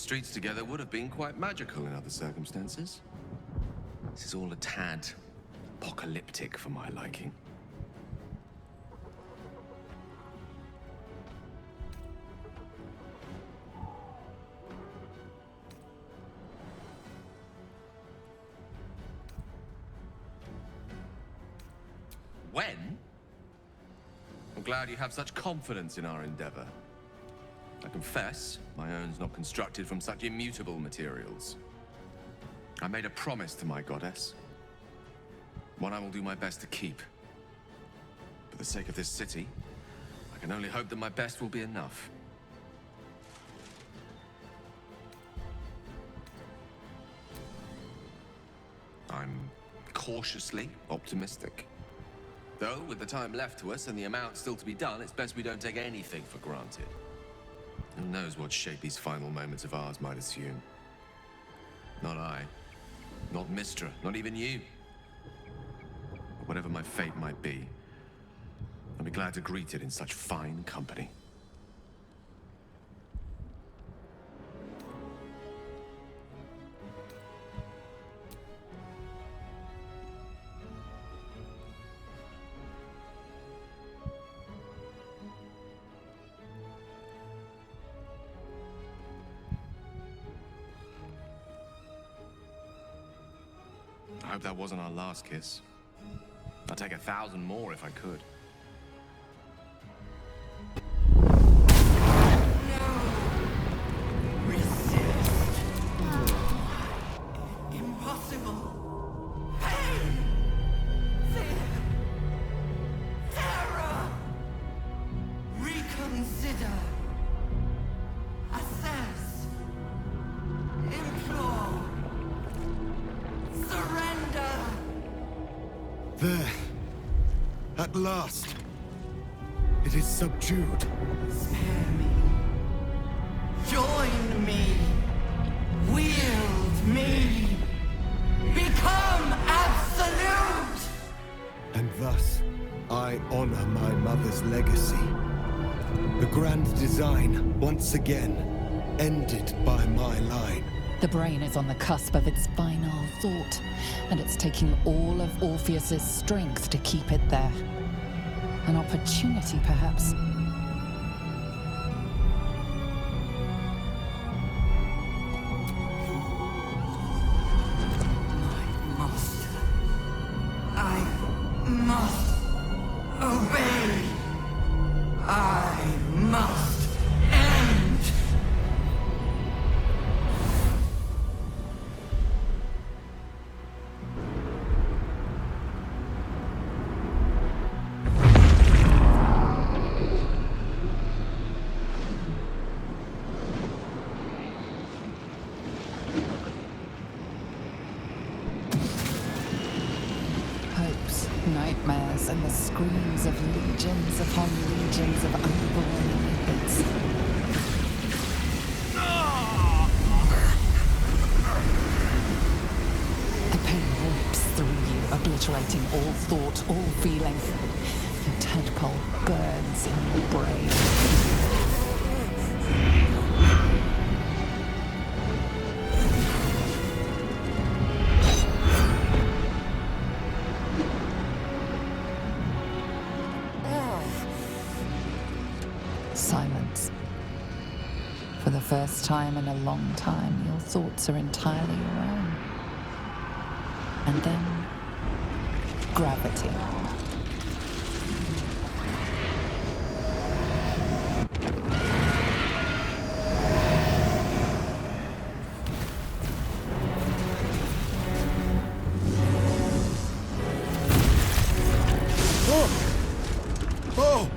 streets together would have been quite magical in other circumstances. This is all a tad apocalyptic for my liking. When? I'm glad you have such confidence in our endeavor. I confess, my own's not constructed from such immutable materials. I made a promise to my goddess. One I will do my best to keep. For the sake of this city, I can only hope that my best will be enough. I'm cautiously optimistic. Though, with the time left to us and the amount still to be done, it's best we don't take anything for granted. Who knows what shape these final moments of ours might assume? Not I. Not Mistra. Not even you. But whatever my fate might be, I'll be glad to greet it in such fine company. I hope that wasn't our last kiss. I'd take 1,000 more if I could. There. At last. It is subdued. Spare me. Join me. Wield me. Become absolute! And thus, I honor my mother's legacy. The grand design, once again, ended by my line. The brain is on the cusp of its final thought, and it's taking all of Orpheus's strength to keep it there. An opportunity, perhaps. I must obey. I must end. Hopes, nightmares, and the screams of legions upon legions of unborn infants. The pain rips through you, obliterating all thought, all feeling. Your tadpole burns in your brain. Silence. For the first time in a long time, your thoughts are entirely your own. And then, gravity. Oh!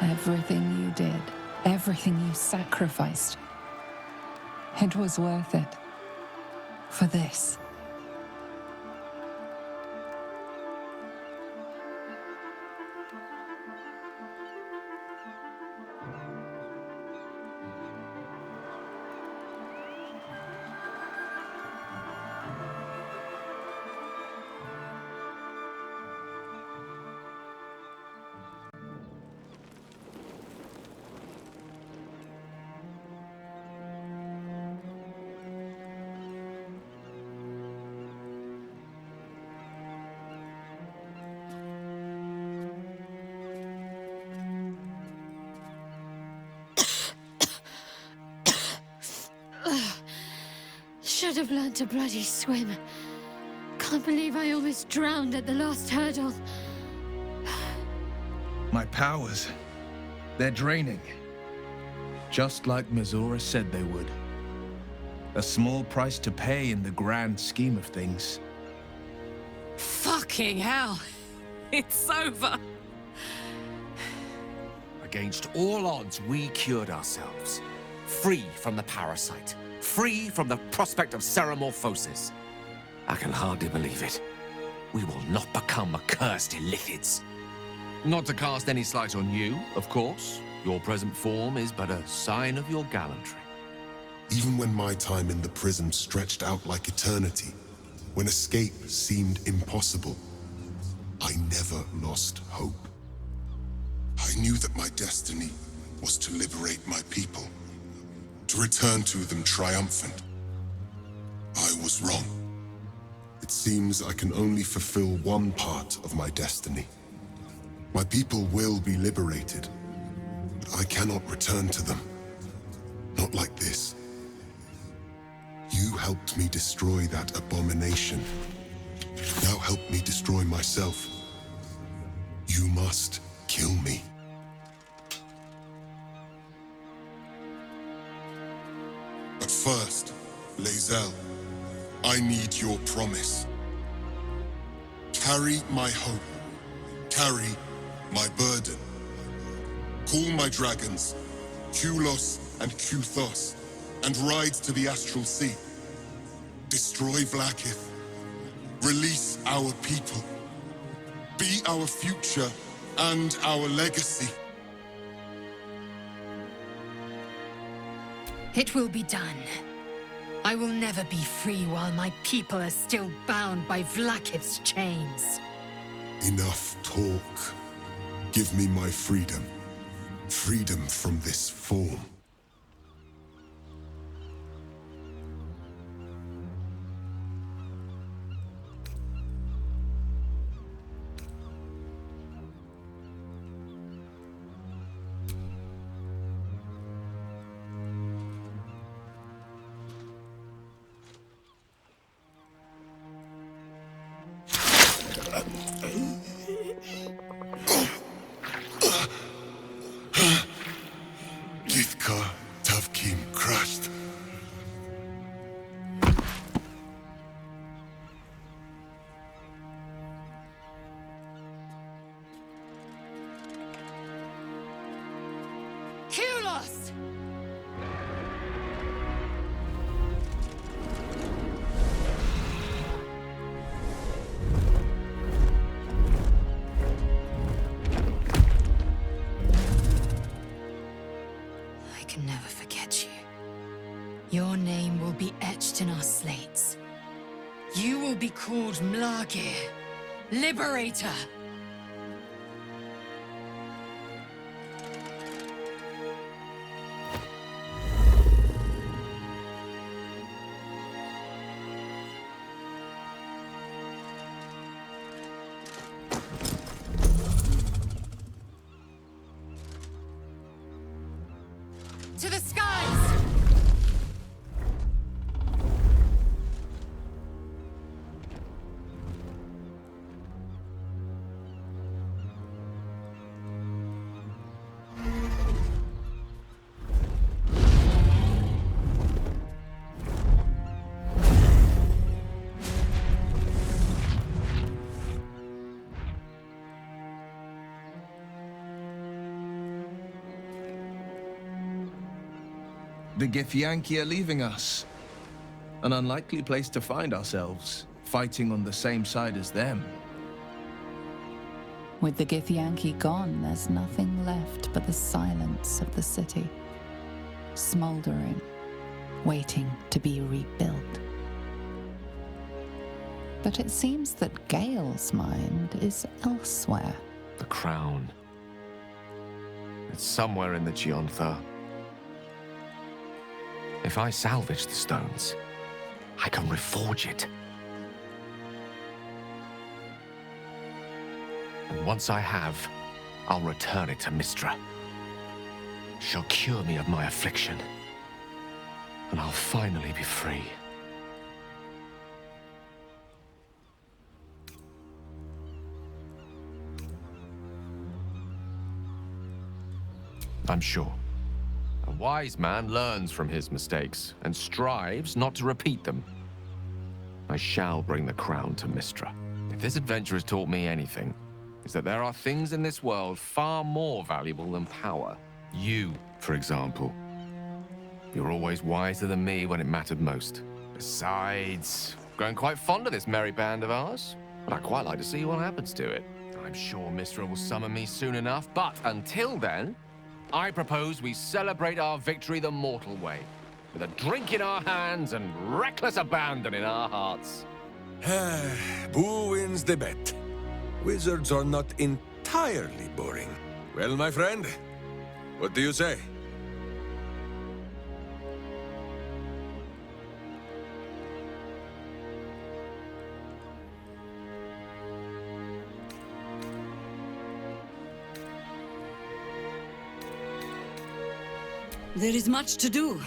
Everything you did, everything you sacrificed, it was worth it. For this. Should have learned to bloody swim. Can't believe I almost drowned at the last hurdle. My powers, they're draining. Just like Mizora said they would. A small price to pay in the grand scheme of things. Fucking hell. It's over. Against all odds, we cured ourselves. Free from the parasite. Free from the prospect of ceramorphosis. I can hardly believe it. We will not become accursed illithids. Not to cast any slight on you, of course. Your present form is but a sign of your gallantry. Even when my time in the prison stretched out like eternity, when escape seemed impossible, I never lost hope. I knew that my destiny was to liberate my people, to return to them triumphant. I was wrong. It seems I can only fulfill one part of my destiny. My people will be liberated, but I cannot return to them. Not like this. You helped me destroy that abomination. Now help me destroy myself. You must kill me. But first, Lae'zel, I need your promise. Carry my hope. Carry my burden. Call my dragons, Kulos and Kuthos, and ride to the Astral Sea. Destroy Vlaakith. Release our people. Be our future and our legacy. It will be done. I will never be free while my people are still bound by Vlaakith's chains. Enough talk. Give me my freedom. Freedom from this form. Githkar Tavkim crashed. Kulos! I can never forget you. Your name will be etched in our slates. You will be called Mlagir, Liberator. To the skies! The Githyanki are leaving us. An unlikely place to find ourselves, fighting on the same side as them. With the Githyanki gone, there's nothing left but the silence of the city, smoldering, waiting to be rebuilt. But it seems that Gale's mind is elsewhere. The crown. It's somewhere in the Gionthar. If I salvage the stones, I can reforge it. And once I have, I'll return it to Mystra. She'll cure me of my affliction, and I'll finally be free. I'm sure. A wise man learns from his mistakes and strives not to repeat them. I shall bring the crown to Mystra. If this adventure has taught me anything, it's that there are things in this world far more valuable than power. You, for example. You're always wiser than me when it mattered most. Besides, grown quite fond of this merry band of ours, but I'd quite like to see what happens to it. I'm sure Mystra will summon me soon enough, but until then, I propose we celebrate our victory the mortal way, with a drink in our hands and reckless abandon in our hearts. Who wins the bet? Wizards are not entirely boring. Well, my friend, what do you say? There is much to do.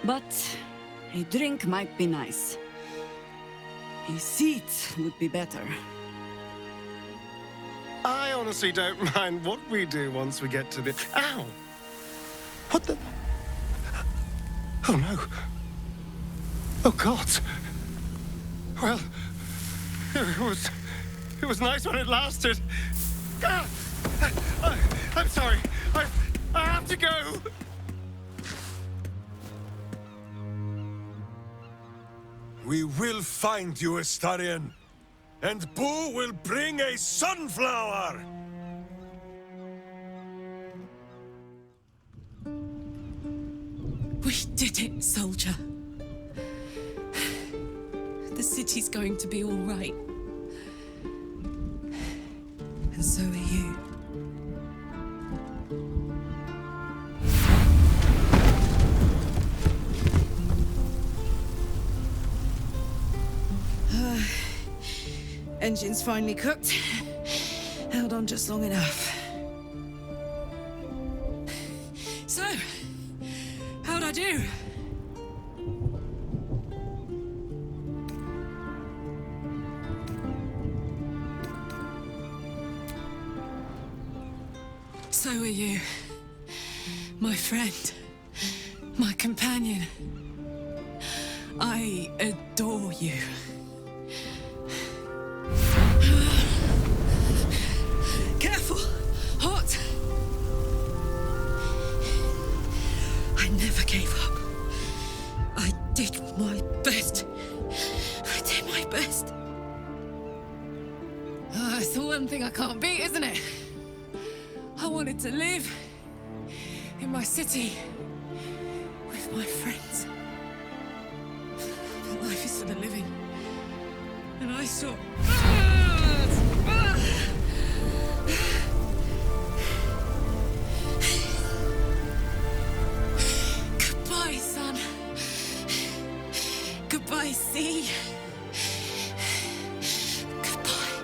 But a drink might be nice. A seat would be better. I honestly don't mind what we do once we get to the... Ow! What the... Oh no. Oh God. Well, it was nice when it lasted. Ah! I'm sorry. I have to go. We will find you, Astarion. And Boo will bring a sunflower! We did it, soldier. The city's going to be all right. And so are you. Engine's finally cooked. Held on just long enough. So, how'd I do? So are you. My friend. My companion. I adore you. Careful! Hot! I never gave up. I did my best. I did my best. It's the one thing I can't beat, isn't it? I wanted to live in my city with my friends. But life is for the living. And I saw... Goodbye, son. Goodbye, sea. Goodbye.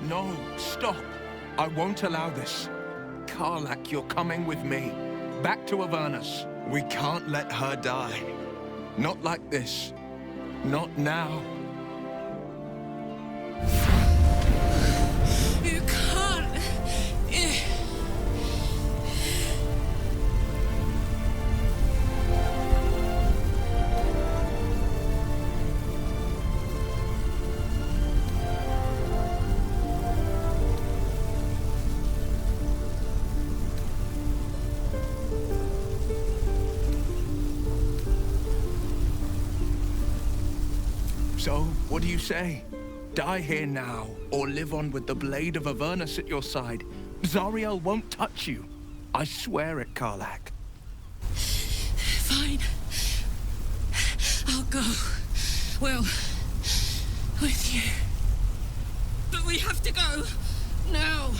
No, stop. I won't allow this. Karlach, you're coming with me. Back to Avernus. We can't let her die. Not like this. Not now. You can't. So, what do you say? Die here now, or live on with the blade of Avernus at your side. Zariel won't touch you. I swear it, Karlach. Fine. I'll go. Well, with you. But we have to go. Now.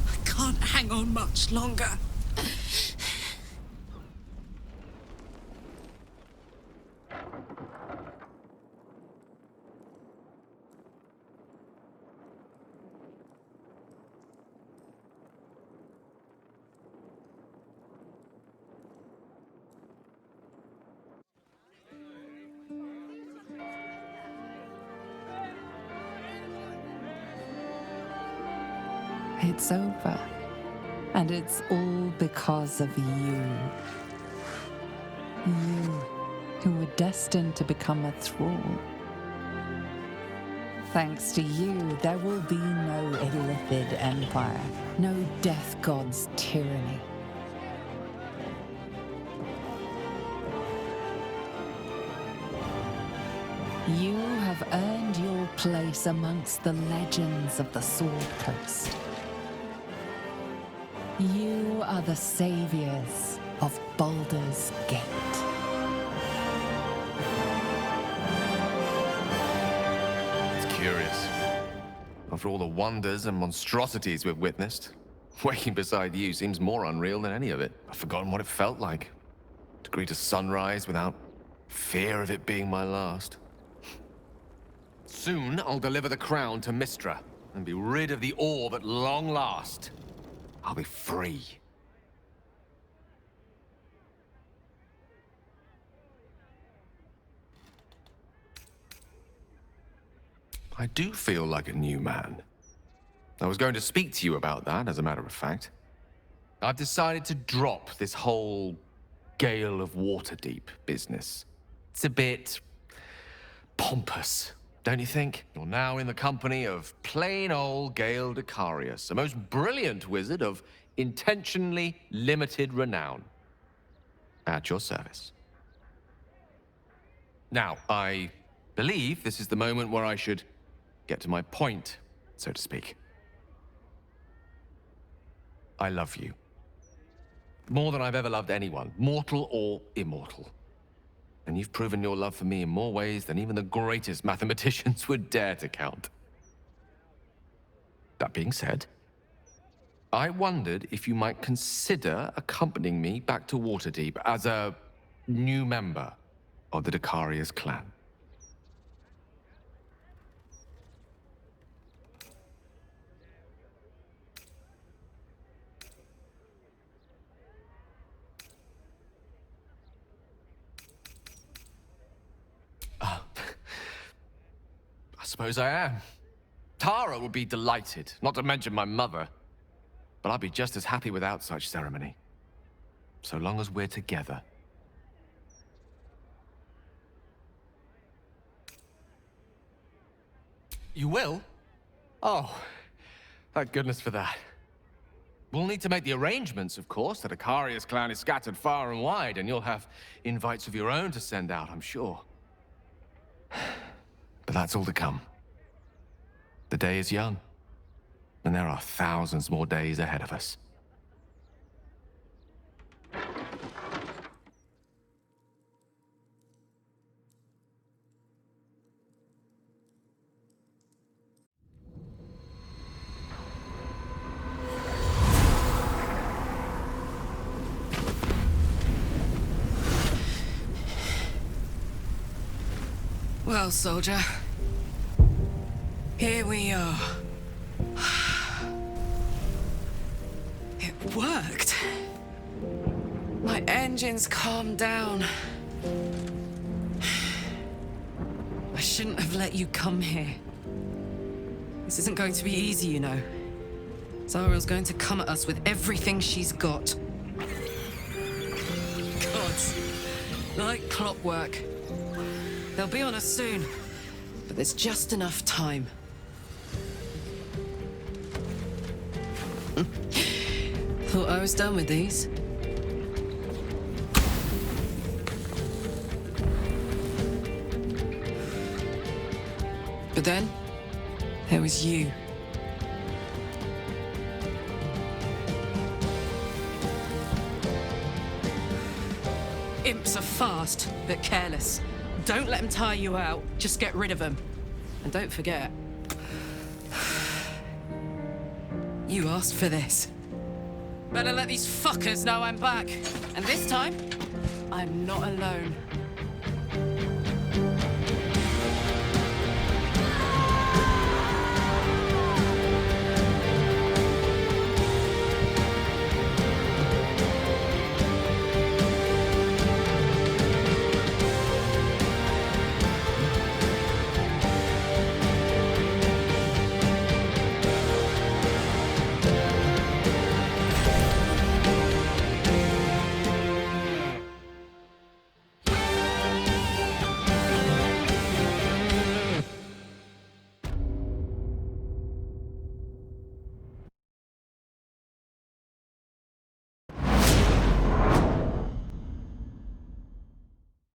I can't hang on much longer. It's over. And it's all because of you. You, who were destined to become a thrall. Thanks to you, there will be no Illithid Empire, no Death God's tyranny. You have earned your place amongst the legends of the Sword Coast. You are the saviors of Baldur's Gate. It's curious. After all the wonders and monstrosities we've witnessed, waking beside you seems more unreal than any of it. I've forgotten what it felt like. To greet a sunrise without fear of it being my last. Soon, I'll deliver the crown to Mystra and be rid of the orb at long last. I'll be free. I do feel like a new man. I was going to speak to you about that, as a matter of fact. I've decided to drop this whole Gale of Waterdeep business. It's a bit pompous, don't you think? You're now in the company of plain old Gale Decarius, a most brilliant wizard of intentionally limited renown. At your service. Now, I believe this is the moment where I should get to my point, so to speak. I love you. More than I've ever loved anyone, mortal or immortal. And you've proven your love for me in more ways than even the greatest mathematicians would dare to count. That being said, I wondered if you might consider accompanying me back to Waterdeep as a new member of the Decarius clan. I suppose I am. Tara would be delighted, not to mention my mother. But I'd be just as happy without such ceremony. So long as we're together. You will? Oh, thank goodness for that. We'll need to make the arrangements, of course. The Decarius clan is scattered far and wide, and you'll have invites of your own to send out, I'm sure. But that's all to come. The day is young, and there are thousands more days ahead of us. Well, soldier. Here we are. It worked. My engines calmed down. I shouldn't have let you come here. This isn't going to be easy, you know. Zariel's going to come at us with everything she's got. Gods. Like clockwork. They'll be on us soon, but there's just enough time. Thought I was done with these. But then, there was you. Imps are fast, but careless. Don't let them tire you out, just get rid of them. And don't forget, you asked for this. Better let these fuckers know I'm back. And this time, I'm not alone.